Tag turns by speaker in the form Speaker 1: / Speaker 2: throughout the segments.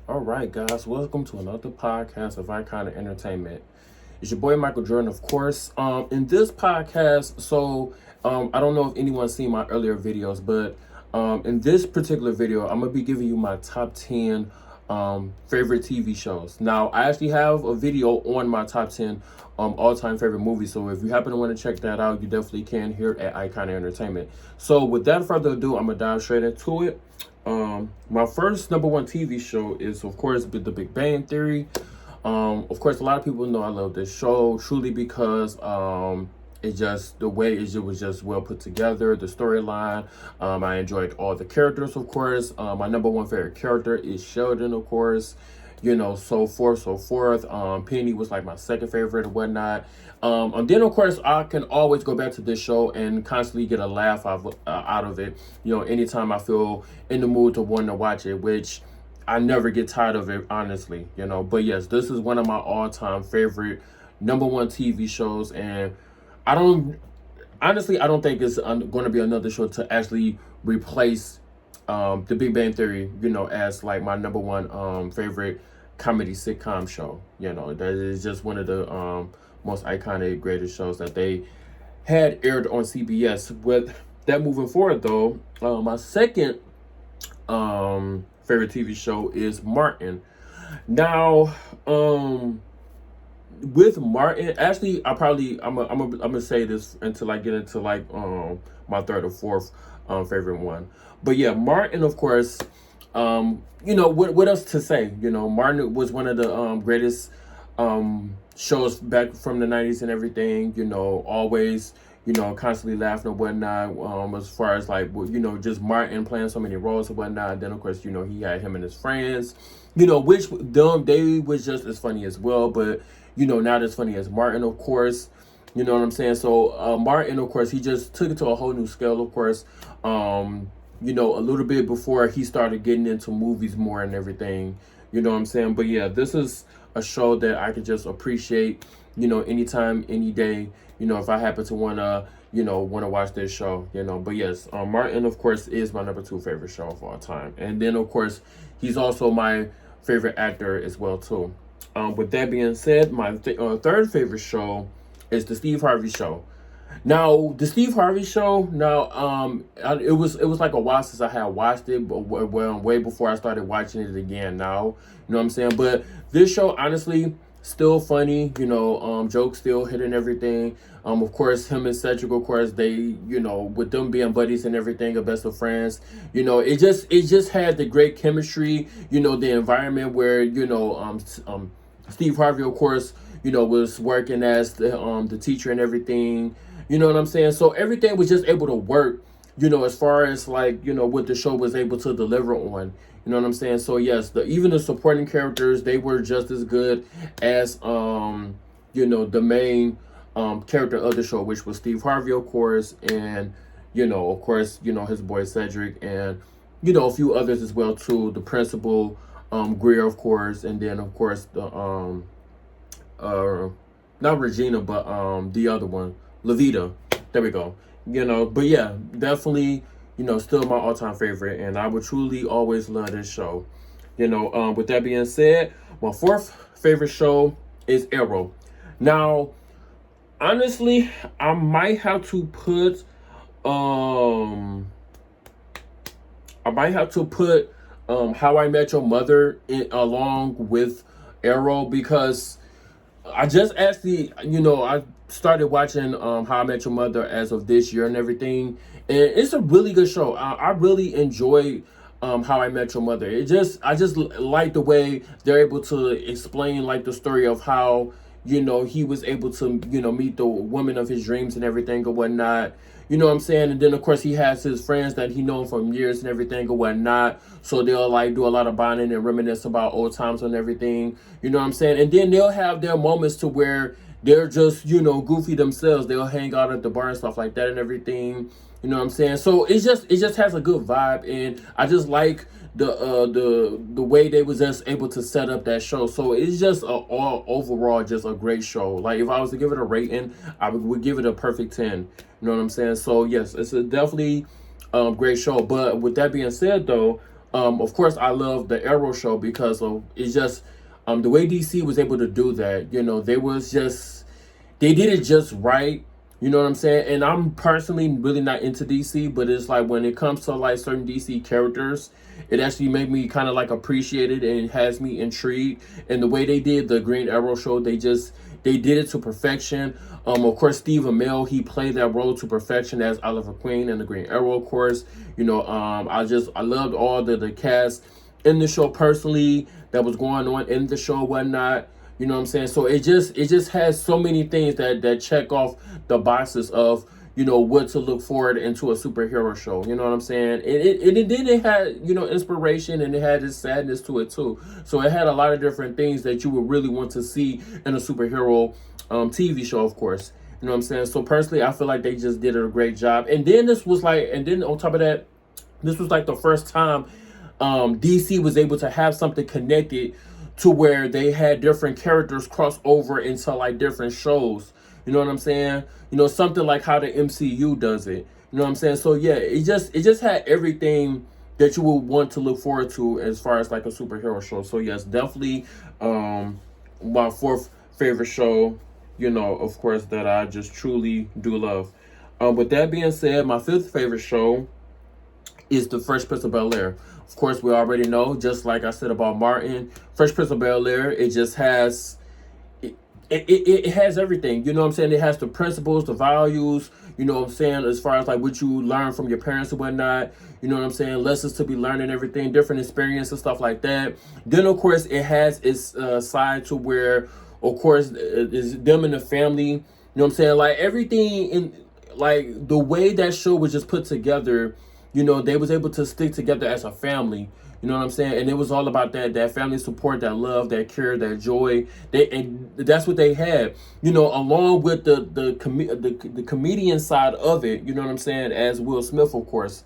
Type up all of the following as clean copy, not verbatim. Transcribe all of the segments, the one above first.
Speaker 1: All right, guys, welcome to another podcast of Iconic Entertainment. It's your boy Michael Jordan, of course. In this podcast, I don't know if anyone's seen my earlier videos, but in this particular video, I'm gonna be giving you my top 10 favorite TV shows. Now, I actually have a video on my top 10 all-time favorite movies, so if you happen to want to check that out, you definitely can here at Iconic Entertainment. So, without further ado, I'm gonna dive straight into it. My first number one TV show is, of course, The Big Bang Theory. Of course, a lot of people know I love this show truly because it just the way it was just well put together. The storyline, I enjoyed all the characters, of course. My number one favorite character is Sheldon, of course. So forth, so forth. Penny was like my second favorite and whatnot. And then, of course, I can always go back to this show and constantly get a laugh out of it. Anytime I feel in the mood to want to watch it, which I never get tired of it, honestly. But yes, this is one of my all-time favorite number one TV shows, and I don't honestly, I don't think it's going to be another show to actually replace The Big Bang Theory, as like my number one favorite comedy sitcom show. That is just one of the most iconic, greatest shows that they had aired on CBS. With that moving forward, though, my second favorite TV show is Martin. Now, with Martin, actually, I'm gonna say this until I get into like my third or fourth favorite one. But yeah, Martin, of course. What else to say? Martin was one of the greatest shows back from the 90s and everything. Always constantly laughing and whatnot. As far as like just Martin playing so many roles and whatnot. And then of course he had him and his friends. Which they was just as funny as well, but not as funny as Martin, of course. You know what I'm saying? So Martin, of course, he just took it to a whole new scale, of course. A little bit before he started getting into movies more and everything. You know what I'm saying? But yeah, this is a show that I could just appreciate, anytime, any day, if I happen to wanna watch this show, But yes, Martin, of course, is my number two favorite show of all time. And then, of course, he's also my favorite actor as well, too. With that being said, my third favorite show is the Steve Harvey Show. Now, the Steve Harvey Show. It was like a while since I had watched it, but way before I started watching it again. Now, you know what I'm saying. But this show, honestly, still funny. Jokes still hitting everything. Of course, him and Cedric, of course, they, with them being buddies and everything, a best of friends. It just had the great chemistry. The environment where Steve Harvey, of course, was working as the teacher and everything. You know what I'm saying? So everything was just able to work, as far as like, what the show was able to deliver on. You know what I'm saying? So yes, even the supporting characters, they were just as good as the main character of the show, which was Steve Harvey, of course, and of course, his boy Cedric, and a few others as well too. The principal, Greer, of course, and then of course the not Regina, but the other one, Levita. There we go. But yeah, definitely, still my all-time favorite, and I would truly always love this show. With that being said, my fourth favorite show is Arrow. Now, honestly, I might have to put How I Met Your Mother along with Arrow, because I just actually, I started watching How I Met Your Mother as of this year and everything, and it's a really good show. I really enjoy How I Met Your Mother. I just like the way they're able to explain like the story of how he was able to meet the woman of his dreams and everything or whatnot. You know what I'm saying? And then, of course, he has his friends that he known from years and everything or whatnot. So they'll, like, do a lot of bonding and reminisce about old times and everything. You know what I'm saying? And then they'll have their moments to where they're just, goofy themselves. They'll hang out at the bar and stuff like that and everything. You know what I'm saying? So it just has a good vibe. And I just like the way they was just able to set up that show. So it's just all overall just a great show. Like, if I was to give it a rating, I would give it a perfect 10. You know what I'm saying? So yes, it's a definitely great show. But with that being said, though, Of course, I love the Arrow show because of it's just the way DC was able to do that. You know, they did it just right. You know what I'm saying? And I'm personally really not into DC, but it's like when it comes to like certain DC characters, it actually made me kind of like appreciate it and has me intrigued. And the way they did the Green Arrow show, they did it to perfection. Of course, Steve Amell, he played that role to perfection as Oliver Queen in the Green Arrow, of course. You know, I loved all the cast in the show personally that was going on in the show, whatnot. You know what I'm saying? So it just has so many things that check off the boxes of, you know, what to look forward into a superhero show. You know what I'm saying? It had, you know, inspiration, and it had its sadness to it too. So it had a lot of different things that you would really want to see in a superhero TV show, of course. You know what I'm saying? So personally, I feel like they just did a great job. And then on top of that, this was like the first time DC was able to have something connected to where they had different characters cross over into like different shows. You know what I'm saying? You know, something like how the MCU does it. You know what I'm saying? So yeah, it just had everything that you would want to look forward to as far as like a superhero show. So yes, definitely my fourth favorite show, you know, of course, that I just truly do love. With that being said, my fifth favorite show is The Fresh Prince of Bel-Air. Of course, we already know, just like I said about Martin, Fresh Prince of Bel-Air, it just has it has everything. You know what I'm saying? It has the principles, the values, you know what I'm saying, as far as like what you learn from your parents and whatnot. You know what I'm saying? Lessons to be learned and everything, different experiences and stuff like that. Then, of course, it has its side to where, of course, it's them and the family. You know what I'm saying? Like everything in, like the way that show was just put together, you know, they was able to stick together as a family. You know what I'm saying? And it was all about that family support, that love, that care, that joy. And that's what they had. You know, along with the comedian side of it. You know what I'm saying? As Will Smith, of course.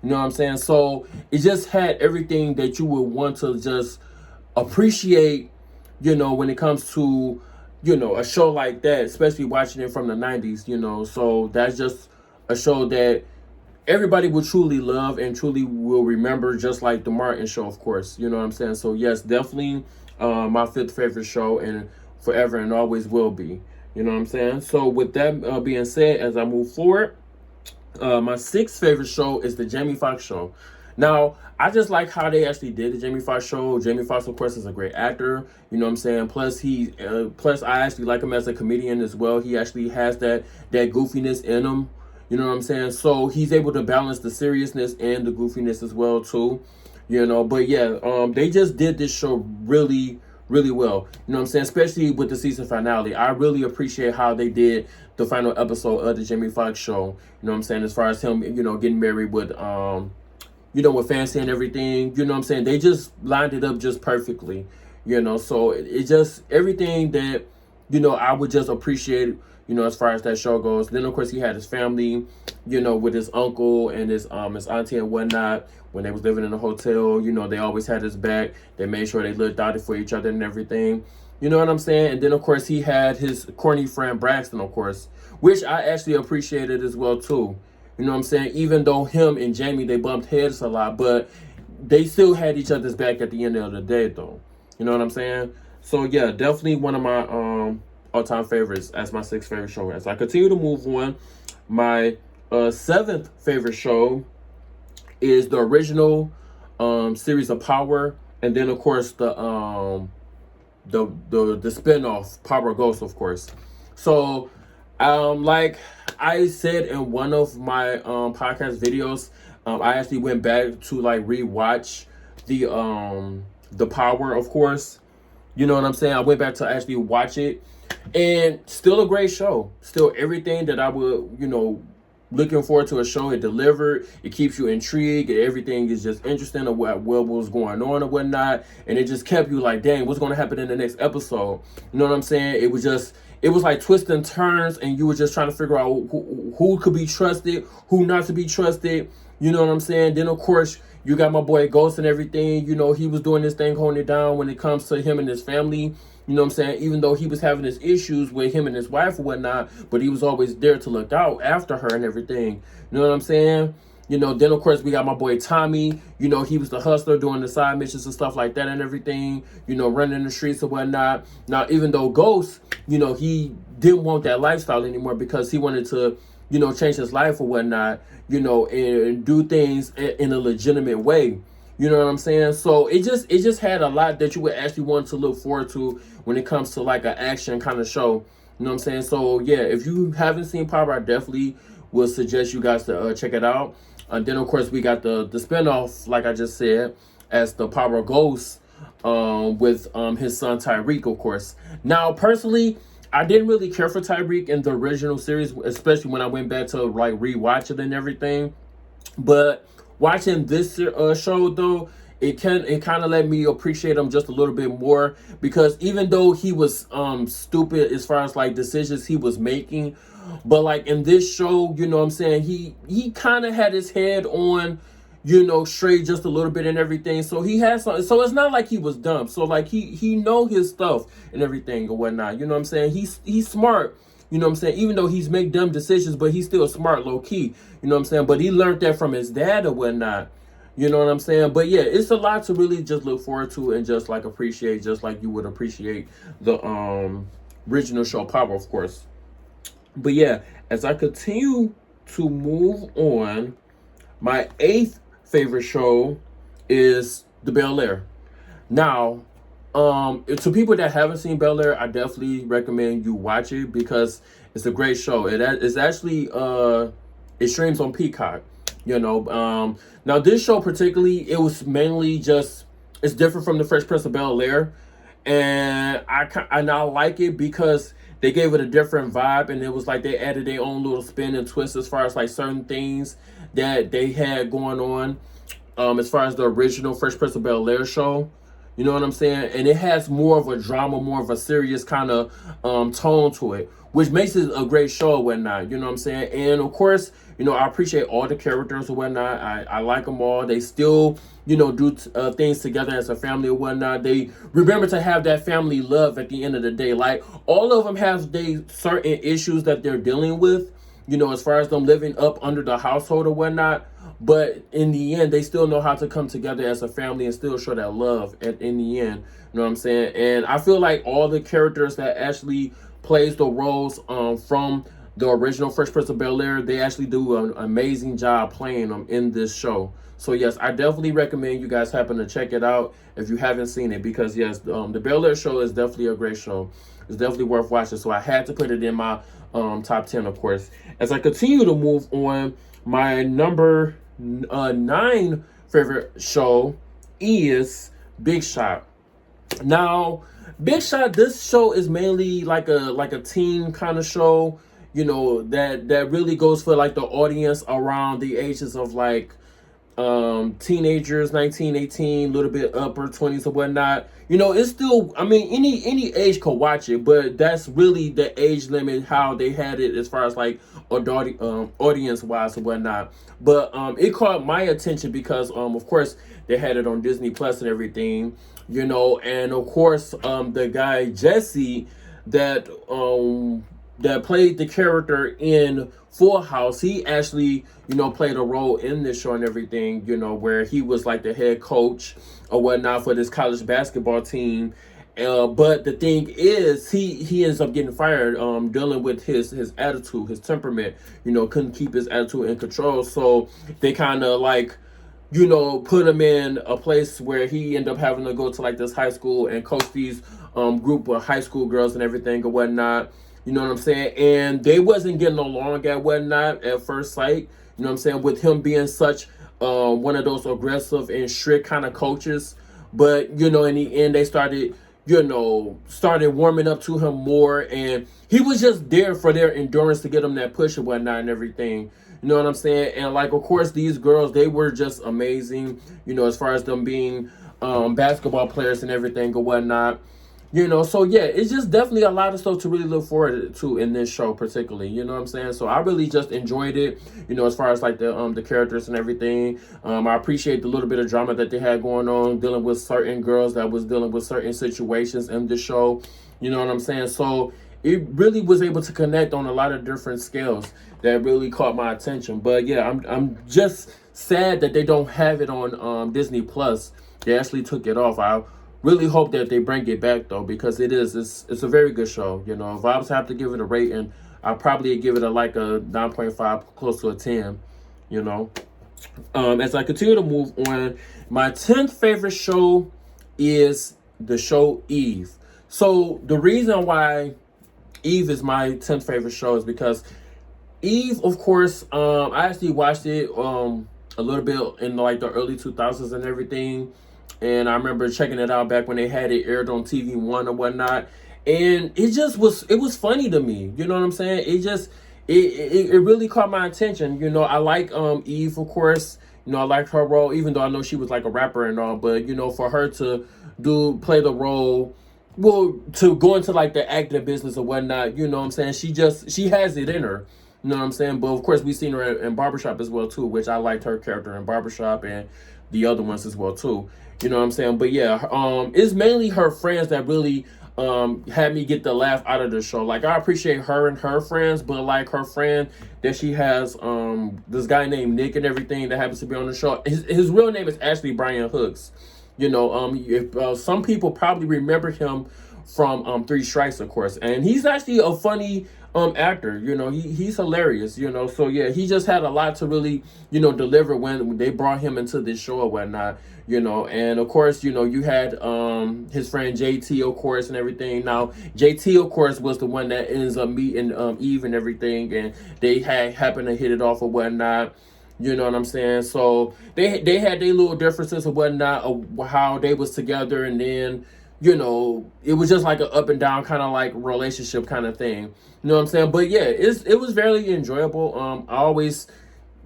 Speaker 1: You know what I'm saying? So it just had everything that you would want to just appreciate. You know, when it comes to, you know, a show like that, especially watching it from the 90s. You know, so that's just a show that everybody will truly love and truly will remember, just like the Martin show, of course. You know what I'm saying? So yes, definitely my fifth favorite show, and forever and always will be. You know what I'm saying? So with that being said, as I move forward, my sixth favorite show is the Jamie Foxx show. Now, I just like how they actually did the Jamie Foxx show. Jamie Foxx, of course, is a great actor. You know what I'm saying? Plus I actually like him as a comedian as well. He actually has that goofiness in him. You know what I'm saying? So he's able to balance the seriousness and the goofiness as well too. You know, but yeah, they just did this show really, really well. You know what I'm saying? Especially with the season finale. I really appreciate how they did the final episode of the Jamie Foxx show. You know what I'm saying? As far as him, you know, getting married with you know, with Fancy and everything. You know what I'm saying? They just lined it up just perfectly. You know, so it just everything that, you know, I would just appreciate, you know, as far as that show goes. Then, of course, he had his family, you know, with his uncle and his auntie and whatnot. When they was living in a hotel, you know, they always had his back. They made sure they looked out for each other and everything. You know what I'm saying? And then, of course, he had his corny friend Braxton, of course, which I actually appreciated as well, too. You know what I'm saying? Even though him and Jamie, they bumped heads a lot, but they still had each other's back at the end of the day, though. You know what I'm saying? So, yeah, definitely one of my all-time favorites as my sixth favorite show. As I continue to move on, my seventh favorite show is the original series of Power, and then of course the spinoff Power Ghost, of course. So like I said in one of my podcast videos, I actually went back to like rewatch the Power, of course. You know what I'm saying? I went back to actually watch it, and still a great show. Still everything that I would, you know, looking forward to a show. It delivered. It keeps you intrigued. Everything is just interesting of what was going on and whatnot. And it just kept you like, dang, what's going to happen in the next episode? You know what I'm saying? It was like twists and turns, and you were just trying to figure out who could be trusted, who not to be trusted. You know what I'm saying? Then, of course, you got my boy Ghost and everything. You know, he was doing this thing, holding it down when it comes to him and his family. You know what I'm saying? Even though he was having his issues with him and his wife and whatnot, but he was always there to look out after her and everything. You know what I'm saying? Then of course we got my boy Tommy. He was the hustler doing the side missions and stuff like that and everything. Running the streets and whatnot. Now, even though Ghost, he didn't want that lifestyle anymore because he wanted to, change his life or whatnot. And do things in a legitimate way. You know what I'm saying? So it just had a lot that you would actually want to look forward to when it comes to like an action kind of show. You know what I'm saying? So yeah, if you haven't seen Power, I definitely would suggest you guys to check it out. And then of course we got the spinoff, like I just said, as the Power Ghost, with his son Tyreek, of course. Now personally, I didn't really care for Tyreek in the original series, especially when I went back to like rewatch it and everything. But watching this show though, it kind of let me appreciate him just a little bit more, because even though he was stupid as far as like decisions he was making, but like in this show, what I'm saying, he kind of had his head on, straight just a little bit and everything. So he has some, so it's not like he was dumb. So like he know his stuff and everything or whatnot. What I'm saying? He's smart. What I'm saying? Even though he's make dumb decisions, but he's still smart, low key. What I'm saying? But he learned that from his dad or whatnot. You know what I'm saying? But yeah, it's a lot to really just look forward to and just like appreciate, just like you would appreciate the original show Power, of course. But yeah, as I continue to move on, my eighth favorite show is The Bel Air. Now, to people that haven't seen Bel Air, I definitely recommend you watch it because it's a great show. It's actually it streams on Peacock. Now this show particularly, it was mainly just, it's different from the Fresh Prince of Bel Air, and I now like it because they gave it a different vibe, and it was like they added their own little spin and twist as far as like certain things that they had going on, as far as the original Fresh Prince of Bel Air show. You know what I'm saying? And it has more of a drama, more of a serious kind of tone to it, which makes it a great show and whatnot. You know what I'm saying? And of course, I appreciate all the characters and whatnot. I like them all. They still, do things together as a family or whatnot. They remember to have that family love at the end of the day. Like, all of them have certain issues that they're dealing with, as far as them living up under the household or whatnot. But in the end, they still know how to come together as a family and still show that love in the end. You know what I'm saying? And I feel like all the characters that actually plays the roles from the original Fresh Prince of Bel Air, they actually do an amazing job playing them in this show. So yes, I definitely recommend you guys happen to check it out if you haven't seen it, because yes, the Bel Air show is definitely a great show. It's definitely worth watching. So I had to put it in my top 10, of course. As I continue to move on, my number 9 favorite show is Big Shot. Now, Big Shot, this show is mainly like a teen kind of show, that really goes for like the audience around the ages of like teenagers, 19, 18, a little bit upper 20s or whatnot. It's still, I mean, any age could watch it, but that's really the age limit, how they had it as far as like audience wise or whatnot. But it caught my attention because of course they had it on Disney Plus and everything, and of course the guy Jesse that played the character in Full House, he actually, played a role in this show and everything, where he was like the head coach or whatnot for this college basketball team. But the thing is, he ends up getting fired, dealing with his attitude, his temperament, couldn't keep his attitude in control. So they kind of like, put him in a place where he ended up having to go to like this high school and coach these group of high school girls and everything or whatnot. You know what I'm saying? And they wasn't getting along at whatnot at first sight. You know what I'm saying? With him being such one of those aggressive and strict kind of coaches. But, in the end, they started warming up to him more. And he was just there for their endurance to get them that push and whatnot and everything. You know what I'm saying? And, like, of course, these girls, they were just amazing, as far as them being basketball players and everything or whatnot. So yeah, it's just definitely a lot of stuff to really look forward to in this show particularly, you know what I'm saying? So I really just enjoyed it, as far as like the characters and everything. I appreciate the little bit of drama that they had going on, dealing with certain girls that was dealing with certain situations in the show, you know what I'm saying? So it really was able to connect on a lot of different scales that really caught my attention. But yeah, I'm just sad that they don't have it on Disney Plus. They actually took it off. I really hope that they bring it back though, because it's a very good show. You know, if I was to have to give it a rating, I'd probably give it a like a 9.5, close to a 10. You know, as I continue to move on, my 10th favorite show is the show Eve. So the reason why Eve is my 10th favorite show is because Eve, of course, I actually watched it a little bit in like the early 2000s and everything. And I remember checking it out back when they had it aired on TV One or whatnot. And it was funny to me. You know what I'm saying? It really caught my attention. You know, I like Eve, of course. You know, I like her role, even though I know she was like a rapper and all. But you know, for her to play the role, well, to go into like the acting business or whatnot, you know what I'm saying? She has it in her. You know what I'm saying? But of course, we've seen her in Barbershop as well too, which I liked her character in Barbershop and the other ones as well too. You know what I'm saying? But yeah, it's mainly her friends that really had me get the laugh out of the show. Like, I appreciate her and her friends, but like her friend that she has, this guy named Nick and everything that happens to be on the show. His real name is actually Brian Hooks. You know, some people probably remember him from Three Strikes, of course, and he's actually a funny actor. You know, he's hilarious. You know, so yeah, he just had a lot to really, you know, deliver when they brought him into this show or whatnot. You know, and of course, you know, you had his friend JT, of course, and everything. Now JT, of course, was the one that ends up meeting Eve and everything, and they happened to hit it off or whatnot. You know what I'm saying? So they had their little differences or whatnot of how they was together, and then, you know, it was just like an up and down kind of like relationship kind of thing. You know what I'm saying? But yeah, it was very enjoyable. I always,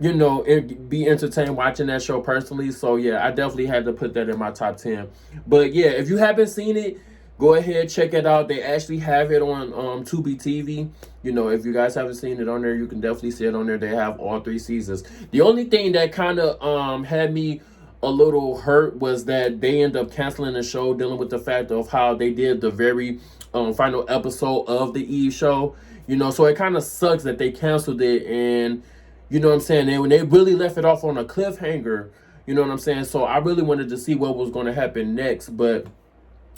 Speaker 1: you know, be entertained watching that show personally. So yeah, I definitely had to put that in my top 10. But yeah, if you haven't seen it, go ahead, check it out. They actually have it on Tubi TV. You know, if you guys haven't seen it on there, you can definitely see it on there. They have all 3 seasons. The only thing that kind of had me a little hurt was that they end up canceling the show, dealing with the fact of how they did the very final episode of the Eve show. You know, so it kind of sucks that they canceled it, and you know what I'm saying? And when they really left it off on a cliffhanger, you know what I'm saying? So I really wanted to see what was going to happen next, but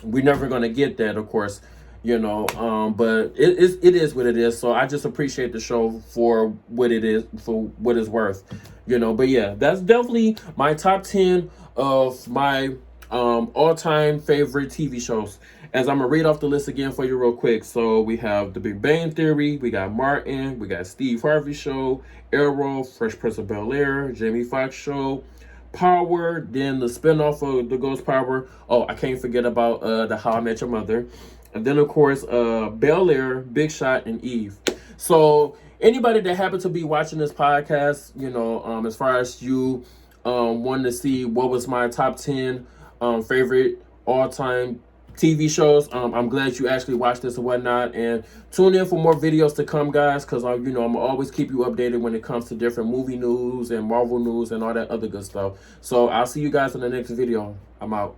Speaker 1: we're never going to get that, of course. You know, but it is what it is. So I just appreciate the show for what it is, for what it's worth. You know, but yeah, that's definitely my top 10 of my all-time favorite TV shows. As I'm gonna read off the list again for you real quick. So we have The Big Bang Theory, we got Martin, we got Steve Harvey Show, Arrow, Fresh Prince of Bel-Air, Jamie Foxx Show, Power, then the spinoff of The Ghost Power. Oh, I can't forget about the How I Met Your Mother. And then, of course, Bel-Air, Big Shot, and Eve. So anybody that happens to be watching this podcast, you know, as far as you wanted to see what was my top 10 favorite all-time TV shows, I'm glad you actually watched this and whatnot. And tune in for more videos to come, guys, because, you know, I'm always keep you updated when it comes to different movie news and Marvel news and all that other good stuff. So I'll see you guys in the next video. I'm out.